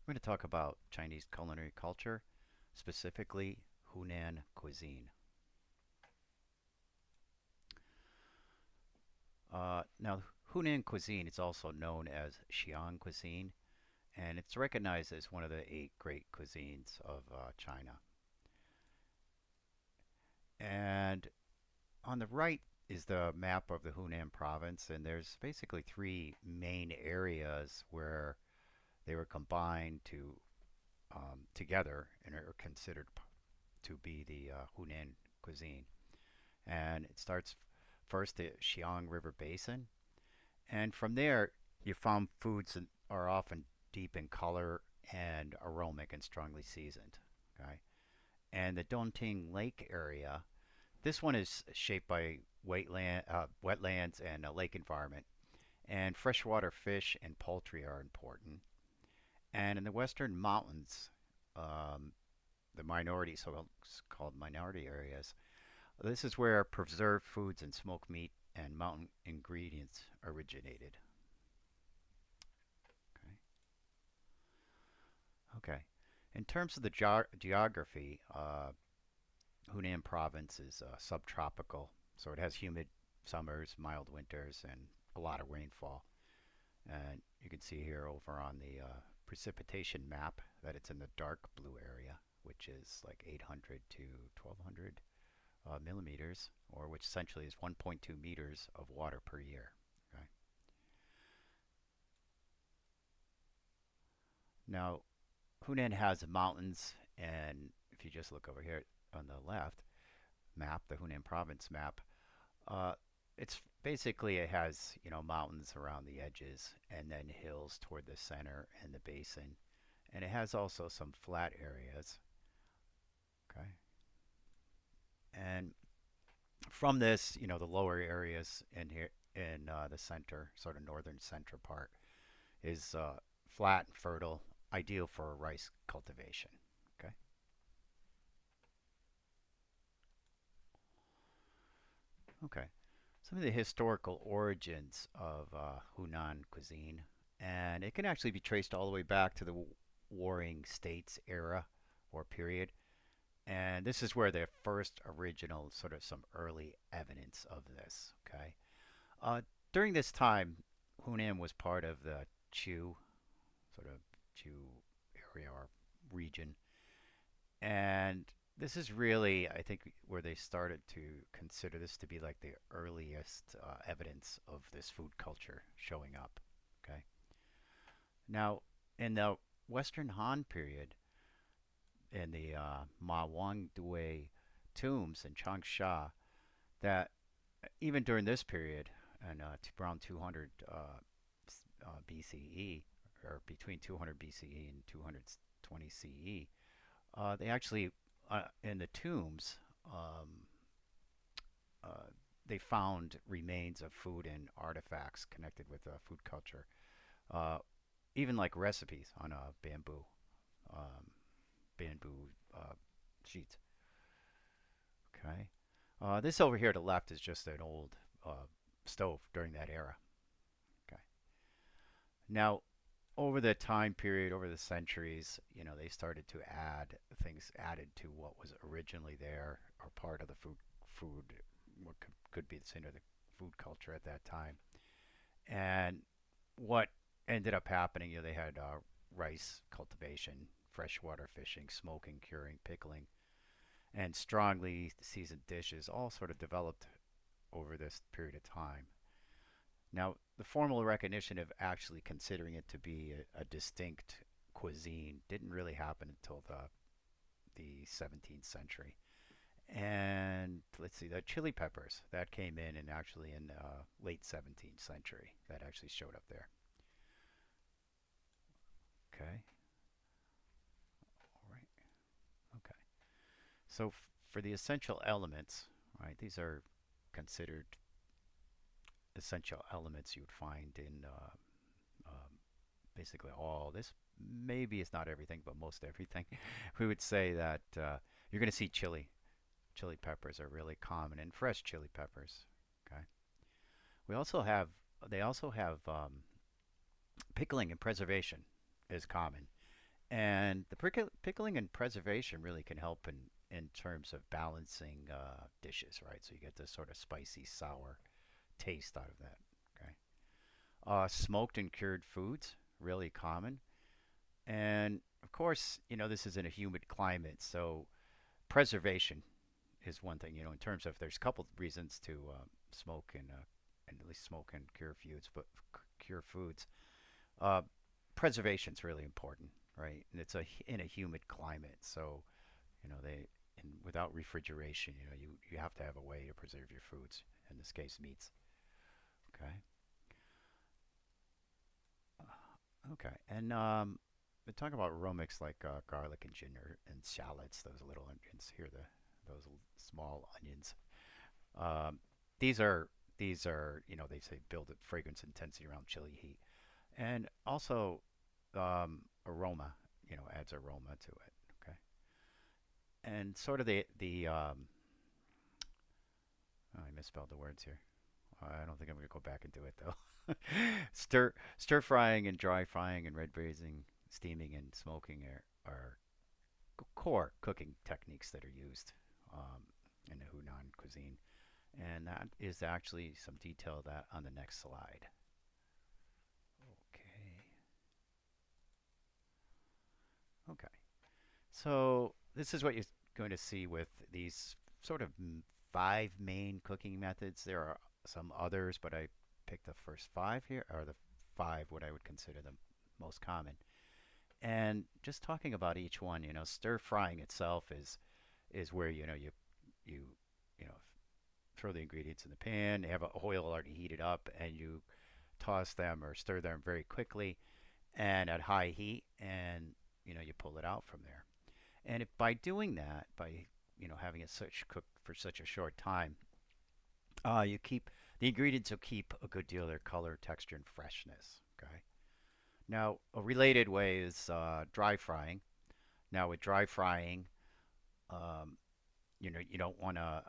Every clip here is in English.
We're going to talk about Chinese culinary culture, specifically Hunan cuisine. Now, Hunan cuisine is also known as Xi'an cuisine, and it's recognized as one of the eight great cuisines of China. And on the right is the map of the Hunan province, and there's basically three main areas where they were combined together and are considered to be the Hunan cuisine. And it starts first the Xiang River Basin, and from there you found foods that are often deep in color and aromatic and strongly seasoned. Okay, and the Dongting Lake area. This one is shaped by wetlands and a lake environment, and freshwater fish and poultry are important. And in the western mountains, um, the minority, so-called minority areas, this is where preserved foods and smoked meat and mountain ingredients originated. Okay. Okay. In terms of the geography, Hunan province is subtropical, so it has humid summers, mild winters, and a lot of rainfall. And you can see here over on the precipitation map that it's in the dark blue area, which is like 800 to 1200 millimeters, or which essentially is 1.2 meters of water per year. Okay. Now, Hunan has mountains, and if you just look over here on the left map, the Hunan province map, uh, it's basically it has mountains around the edges, and then hills toward the center and the basin, and it has also some flat areas. Okay, and from this, the lower areas in here in the center, sort of northern center part, is flat and fertile, ideal for rice cultivation. Okay. Okay. Some of the historical origins of Hunan cuisine, and it can actually be traced all the way back to the Warring States era or period. And this is where the first original, sort of some early evidence of this. Okay. Uh, During this time, Hunan was part of the Chu, sort of Chu area or region. And this is really, I think, where they started to consider this to be like the earliest evidence of this food culture showing up. Okay. Now, in the Western Han period, in the Ma Wangdui tombs in Changsha, that even during this period, and around 200 BCE, or between 200 BCE and 220 CE, they actually, in the tombs, um, uh, they found remains of food and artifacts connected with food culture, uh, even like recipes on um, bamboo sheets. Okay, this over here to the left is just an old stove during that era. Okay, now over the time period, over the centuries, they started to add things added to what was originally there or part of the food, what could be the center of the food culture at that time. And what ended up happening, they had rice cultivation, freshwater fishing, smoking, curing, pickling, and strongly seasoned dishes all sort of developed over this period of time. Now, the formal recognition of actually considering it to be a distinct cuisine didn't really happen until the 17th century. And let's see, the chili peppers that came in and actually in late 17th century that actually showed up there. Okay, all right, okay. So for the essential elements, right, these are considered essential elements you would find in basically all this. Maybe it's not everything, but most everything. We would say that you're going to see chili peppers are really common, and fresh chili peppers. Okay. We also have they also have pickling and preservation is common, And the pickling and preservation really can help in terms of balancing dishes, right? So you get this sort of spicy, sour taste out of that. Okay. Smoked and cured foods, really common. And of course, this is in a humid climate, so preservation is one thing. In terms of there's a couple of reasons to smoke and at least smoke and cure foods, but cure foods. Uh, Preservation is really important, right? And it's in a humid climate, so they and without refrigeration, you have to have a way to preserve your foods. In this case, meats. Okay. Okay. And we talk about aromatic like garlic and ginger and shallots, those little onions here, those small onions. Um, these are they say build a fragrance intensity around chili heat, and also aroma, adds aroma to it. Okay, and sort of the oh, I misspelled the words here. I don't think I'm going to go back and do it though. Stir frying and dry frying and red braising, steaming and smoking are core cooking techniques that are used in the Hunan cuisine, and that is actually some detail of that on the next slide. Okay. Okay. So this is what you're going to see with these sort of five main cooking methods. There are some others, but I picked the first five here, or the five what I would consider the most common. And just talking about each one, stir frying itself is where you you know throw the ingredients in the pan, have a oil already heated up, and you toss them or stir them very quickly and at high heat, and you pull it out from there. And if by doing that, by having it such cooked for such a short time, you keep the ingredients will keep a good deal of their color, texture, and freshness. Okay. Now, a related way is dry frying. Now, with dry frying, um, you don't want to.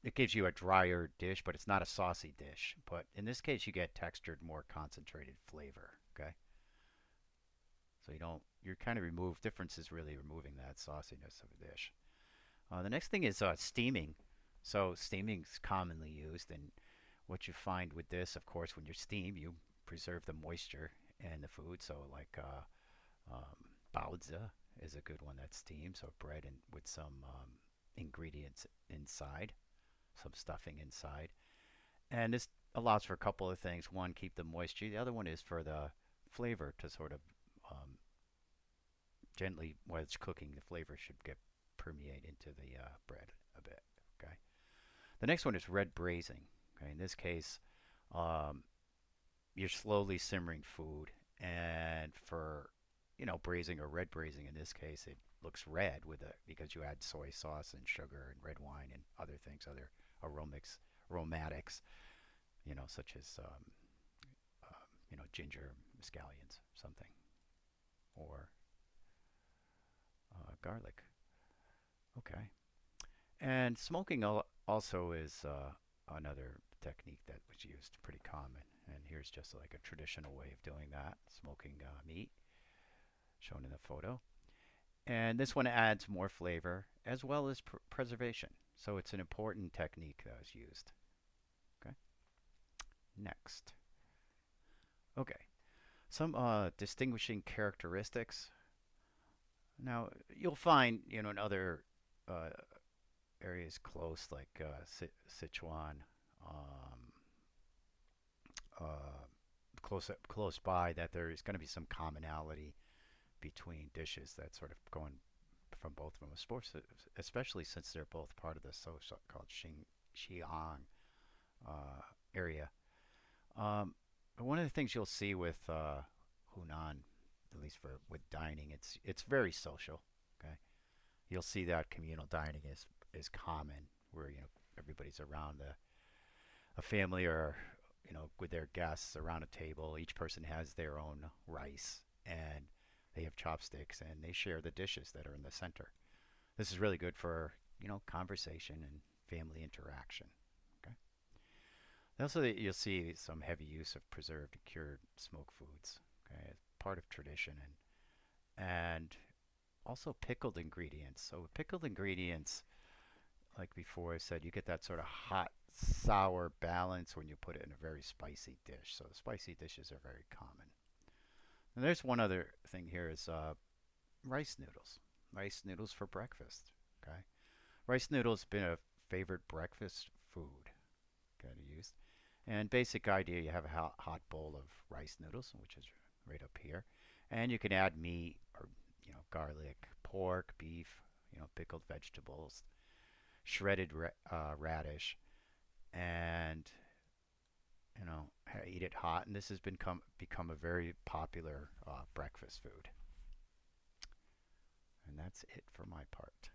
It gives you a drier dish, but it's not a saucy dish. But in this case, you get textured, more concentrated flavor. Okay, so you're kind of remove difference is really removing that sauciness of a dish. The next thing is steaming. So steaming is commonly used, and what you find with this, of course, when you steam, you preserve the moisture in the food. So like baozi is a good one that's steamed. So bread and with some ingredients inside, some stuffing inside, and this allows for a couple of things. One, keep the moisture. The other one is for the flavor to sort of um, gently, while it's cooking, the flavor should get permeate into the bread a bit. Okay. The next one is red braising. Okay. In this case, um, you're slowly simmering food, and for braising or red braising in this case, it looks red with it because you add soy sauce and sugar and red wine and other things, other aromatics, such as ginger, scallions, something, or garlic. Okay. And smoking also is another technique that was used, pretty common. And here's just like a traditional way of doing that, smoking meat, shown in the photo. And this one adds more flavor as well as preservation. So it's an important technique that was used. Okay. Next. Okay. Some distinguishing characteristics. Now you'll find, in other uh, areas close, like Sichuan, um, uh, close by, that there is going to be some commonality between dishes that sort of going from both of them, especially since they're both part of the so-called Xi'an area. Um, One of the things you'll see with Hunan, at least for with dining, it's very social. Okay, you'll see that communal dining is common, where everybody's around a family, or with their guests around a table. Each person has their own rice, and they have chopsticks, and they share the dishes that are in the center. This is really good for conversation and family interaction. Okay. Also, you'll see some heavy use of preserved and cured smoked foods. Okay, part of tradition, and also pickled ingredients. So with pickled ingredients, like before I said, you get that sort of hot sour balance when you put it in a very spicy dish. So spicy dishes are very common. And there's one other thing here is rice noodles. Rice noodles for breakfast. Okay, rice noodles been a favorite breakfast food. Okay, to use. And basic idea, you have a hot bowl of rice noodles, which is right up here, and you can add meat or garlic, pork, beef, pickled vegetables, shredded radish, and eat it hot. And this has become a very popular breakfast food. And that's it for my part.